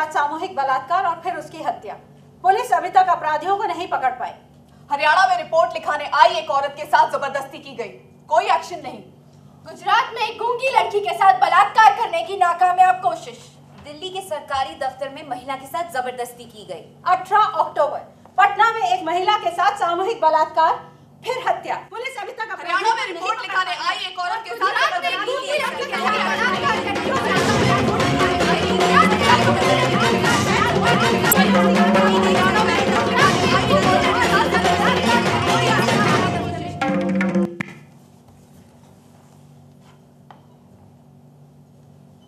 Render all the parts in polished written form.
साथ सामूहिक बलात्कार और फिर उसकी हत्या। पुलिस अभी तक अपराधियों को नहीं पकड़ पाई। हरियाणा में रिपोर्ट लिखाने आई एक औरत के साथ जबरदस्ती की गई, कोई एक्शन नहीं। गुजरात में एक गूंगी लड़की के साथ बलात्कार करने की नाकामयाब कोशिश। दिल्ली के सरकारी दफ्तर में महिला के साथ जबरदस्ती की गई। 18 अक्टूबर पटना में एक महिला के साथ सामूहिक बलात्कार फिर हत्या। पुलिस अभी तक हरियाणा में रिपोर्ट लिखाने आई एक औरत के साथ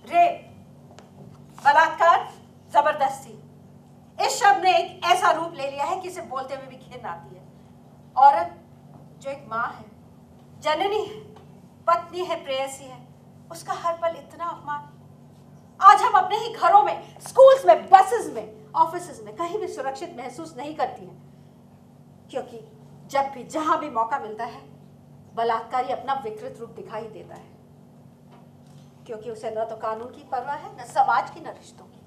रेप, बलात्कार, जबरदस्ती, इस शब्द ने एक ऐसा रूप ले लिया है कि इसे बोलते हुए भी घिन आती है। औरत जो एक माँ है, जननी है, पत्नी है, प्रेयसी है, उसका हर पल इतना अपमान। आज हम अपने ही घरों में, स्कूल्स में, बसेस में, ऑफिसेज में कहीं भी सुरक्षित महसूस नहीं करती हैं, क्योंकि जब भी जहां भी मौका मिलता है बलात्कारी अपना विकृत रूप दिखाई देता है, क्योंकि उसे न तो कानून की परवाह है, न समाज की, न रिश्तों की।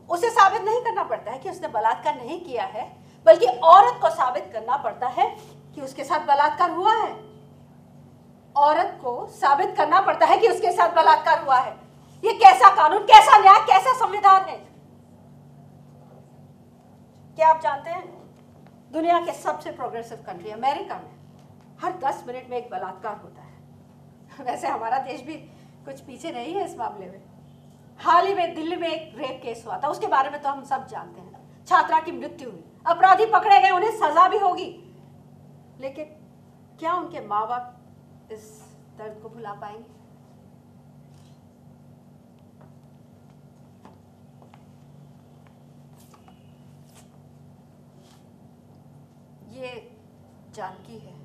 उसे साबित नहीं करना पड़ता है कि उसने बलात्कार नहीं किया है, बल्कि औरत को साबित करना पड़ता है कि उसके साथ बलात्कार हुआ है। औरत को साबित करना पड़ता है कि उसके साथ बलात्कार हुआ है। ये कैसा कानून, कैसा न्याय, कैसा संविधान है? क्या आप जानते हैं, दुनिया के सबसे प्रोग्रेसिव कंट्री अमेरिका में हर 10 मिनट में एक बलात्कार होता है। वैसे हमारा देश भी कुछ पीछे नहीं है इस मामले में। हाल ही में दिल्ली में एक रेप केस हुआ था, उसके बारे में तो हम सब जानते हैं। छात्रा की मृत्यु हुई, अपराधी पकड़े गए, उन्हें सजा भी होगी, लेकिन क्या उनके माँ बाप इस दर्द को भुला पाएंगे? ये जानकी है।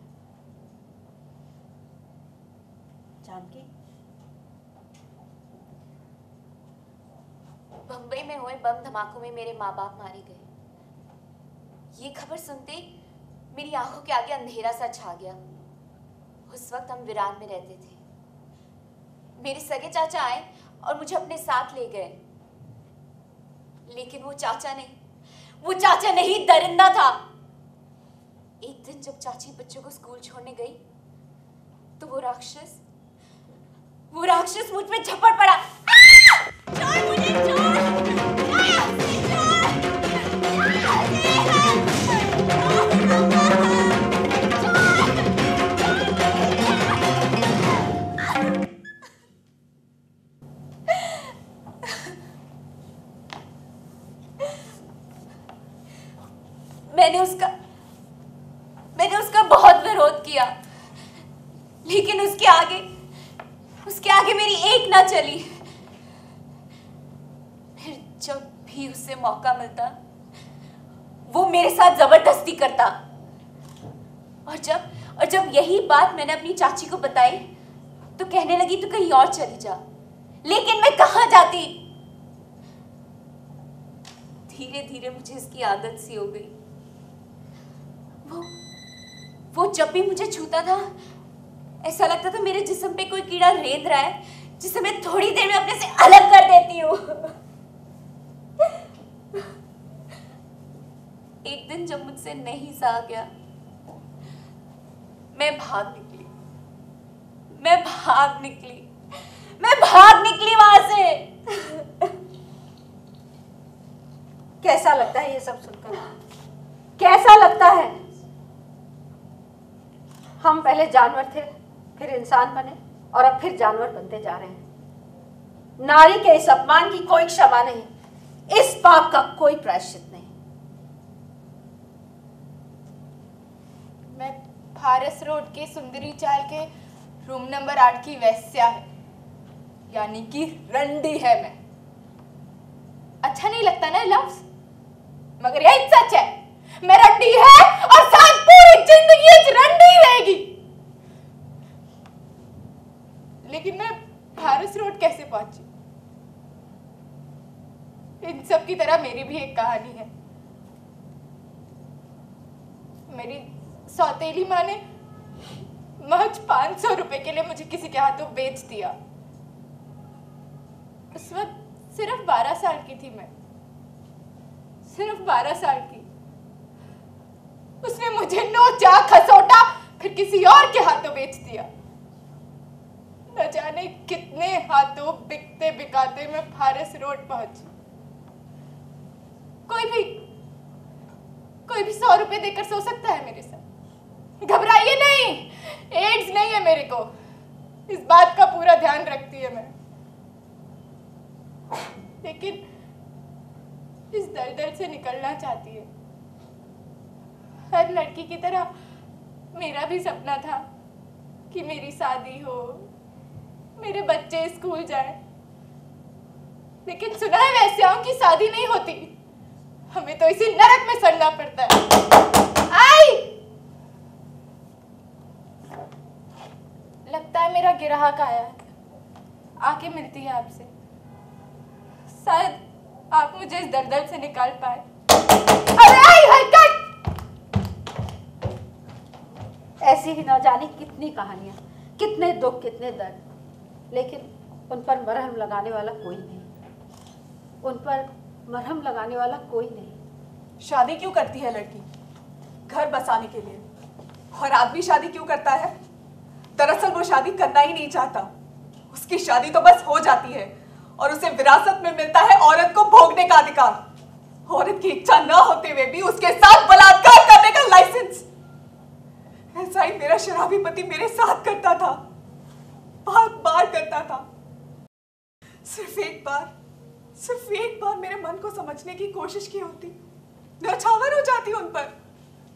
जानकी बम्बई में हुए बम धमाकों में मेरे माँ बाप मारे गए। ये खबर सुनते मेरी आंखों के आगे अंधेरा सा छा गया। उस वक्त हम विरार में रहते थे। मेरे सगे चाचा आए और मुझे अपने साथ ले गए, लेकिन वो चाचा नहीं दरिंदा था। एक दिन जब चाची बच्चों को स्कूल छोड़ने गई तो वो राक्षस मुझ पे झपट पड़ा। छोड़ मुझे, छोड़! मैंने उसका बहुत विरोध किया, लेकिन उसके आगे मेरी एक ना चली। फिर जब भी उसे मौका मिलता वो मेरे साथ जबरदस्ती करता। और जब यही बात मैंने अपनी चाची को बताई तो कहने लगी तू कहीं और चली जा। लेकिन मैं कहाँ जाती? धीरे धीरे मुझे इसकी आदत सी हो गई। वो जब भी मुझे छूता था ऐसा लगता था मेरे जिस्म पे कोई कीड़ा रेंद रहा है, जिसे मैं थोड़ी देर में अपने से अलग कर देती हूँ। एक दिन जब मुझसे नहीं सहा गया, मैं भाग निकली वहां से। कैसा लगता है ये सब सुनकर? कैसा लगता है? हम पहले जानवर थे, फिर इंसान बने और अब फिर जानवर बनते जा रहे हैं। नारी के इस अपमान की कोई क्षमा नहीं, इस पाप का कोई प्रायश्चित नहीं। मैं फारस रोड के सुंदरी चाल के रूम नंबर 8 की वैश्या है, यानी कि रंडी है मैं। अच्छा नहीं लगता ना लफ्ज, मगर यही सच है। मैं रंडी है और साथ पूरी जिंदगी रंडी रहेगी। लेकिन मैं फारस रोड कैसे पहुंची? इन सब की तरह मेरी भी एक कहानी है। मेरी सौतेली माँ ने महज 500 रुपए के लिए मुझे किसी के हाथों बेच दिया। उस वक्त सिर्फ 12 साल की थी मैं, सिर्फ 12 साल की। उसने मुझे नोचा, खसोटा, फिर किसी और के हाथों बेच दिया। न जाने कितने हाथों बिकते बिकाते मैं फारस रोड पहुंची। कोई भी 100 रुपए देकर सो सकता है मेरे साथ। घबराइए नहीं, एड्स नहीं है मेरे को, इस बात का पूरा ध्यान रखती है मैं। लेकिन इस दलदल से निकलना चाहती है। हर लड़की की तरह मेरा भी सपना था कि मेरी शादी हो, मेरे बच्चे स्कूल जाए। लेकिन सुना है वैश्याओं की शादी नहीं होती, हमें तो इसी नरक में सड़ना पड़ता है। आई! लगता है मेरा ग्राहक आया है, आके मिलती है आपसे। शायद आप मुझे इस दलदल से निकाल पाए। अरे आई हरकत! ऐसी ही ना जाने कितनी कहानियां, कितने दुख, कितने दर्द, लेकिन उन पर मरहम लगाने वाला कोई नहीं, उन पर मरहम लगाने वाला कोई नहीं। शादी क्यों करती है लड़की? घर बसाने के लिए। और आदमी शादी क्यों करता है? दरअसल वो शादी करना ही नहीं चाहता, उसकी शादी तो बस हो जाती है और उसे विरासत में मिलता है औरत को भोगने का अधिकार। औरत की इच्छा न होते हुए भी उसके साथ बलात्कार करने का लाइसेंस। ऐसा ही मेरा शराबी पति मेरे साथ करता था, बार बार करता था। सिर्फ एक बार मेरे मन को समझने की कोशिश की होती, न्यौछावर हो जाती उन पर,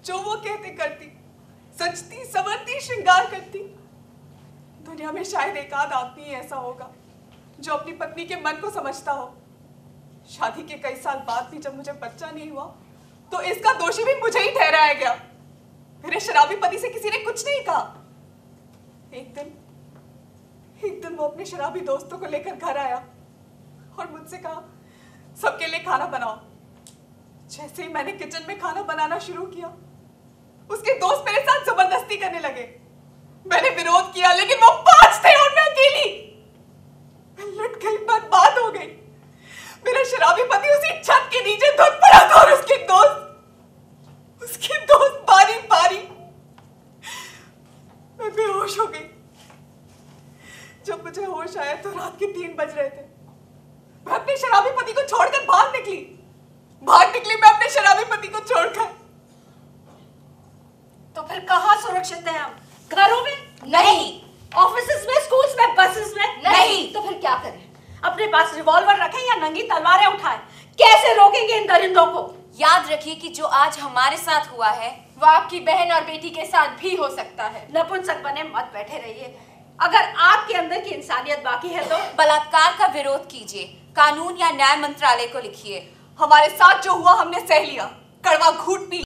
जो वो कहते करती, सजती संवरती श्रृंगार करती। दुनिया में शायद एक आध आदमी ही ऐसा होगा जो अपनी पत्नी के मन को समझता हो। शादी के कई साल बाद भी जब मुझे बच्चा नहीं हुआ तो इसका दोषी भी मुझे ही ठहराया गया। मेरे शराबी पति से किसी ने कुछ नहीं कहा। एक दिन वो अपने शराबी दोस्तों को लेकर घर आया और मुझसे कहा, सबके लिए खाना बनाओ। जैसे ही मैंने किचन में खाना बनाना शुरू किया, उसके दोस्त मेरे साथ जबरदस्ती करने लगे। मैंने विरोध किया, लेकिन वो 5 थे और मैं अकेली। मैं लुट गई, बर्बाद हो गई। मेरा शराबी पति उसी छत के नीचे धुत पड़ा था और उसके दोस्त बारी बारी। मैं बेहोश हो गई। जब मुझे होश आया तो रात के 3 बज रहे थे। मैं अपने शराबी पति को छोड़कर बाहर निकली मैं अपने शराबी पति को छोड़कर। तो फिर कहाँ सुरक्षित हैं हम? घरों में नहीं। ऑफिसेज में, स्कूल्स में, बसेस में नहीं। तो फिर क्या करें? अपने पास रिवॉल्वर रखें या नंगी तलवारें उठाएं? कैसे रोकेंगे इन दरिंदों को? याद रखिए कि जो आज हमारे साथ हुआ है वो आपकी बहन और बेटी के साथ भी हो सकता है। नपुंसक बने मत बैठे रहिए। अगर आपके अंदर की इंसानियत बाकी है तो बलात्कार का विरोध कीजिए, कानून या न्याय मंत्रालय को लिखिए। हमारे साथ जो हुआ हमने सह लिया, कड़वा घूंट पी